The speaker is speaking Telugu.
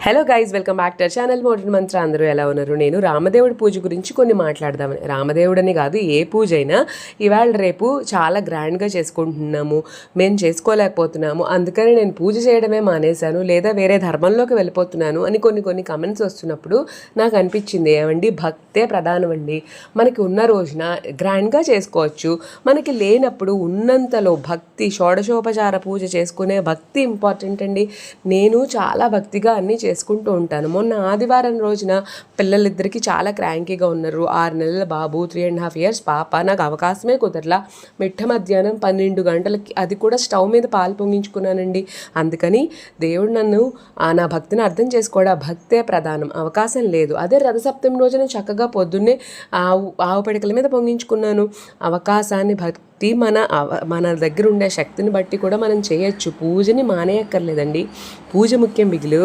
Hello guys, welcome back to channel modern మంత్ర. అందరూ ఎలా ఉన్నారు? నేను రామదేవుడి పూజ గురించి కొన్ని మాట్లాడదామని. రామదేవుడని కాదు, ఏ పూజ అయినా ఇవాళ రేపు చాలా గ్రాండ్గా చేసుకుంటున్నాము, మేము చేసుకోలేకపోతున్నాము, అందుకని నేను పూజ చేయడమే మానేశాను లేదా వేరే ధర్మంలోకి వెళ్ళిపోతున్నాను అని కొన్ని కమెంట్స్ వస్తున్నప్పుడు నాకు అనిపించింది, ఏమండి భక్తే ప్రధానం అండి. మనకి ఉన్న రోజున గ్రాండ్గా చేసుకోవచ్చు, మనకి లేనప్పుడు ఉన్నంతలో భక్తి, షోడశోపచార పూజ చేసుకునే భక్తి ఇంపార్టెంట్ అండి. నేను చాలా భక్తిగా అన్నీ చేసుకుంటూ ఉంటాను. మొన్న ఆదివారం రోజున పిల్లలిద్దరికీ చాలా క్రాంకీగా ఉన్నారు. 6 నెలల బాబు, 3.5 years పాప. నాకు అవకాశమే కుదరలా. మిట్ట మధ్యాహ్నం 12 గంటలకి, అది కూడా స్టవ్ మీద పాలు పొంగించుకున్నానండి. అందుకని దేవుడు నన్ను నా భక్తిని అర్థం చేసుకోవడా, భక్తే ప్రధానం, అవకాశం లేదు. అదే రథసప్తమి రోజున చక్కగా పొద్దున్నే ఆవు పిడకల మీద పొంగించుకున్నాను. అవకాశాన్ని బట్టి మన దగ్గర ఉండే శక్తిని బట్టి కూడా మనం చేయొచ్చు. పూజని మానేయక్కర్లేదండి. పూజ ముఖ్యం బిగులు.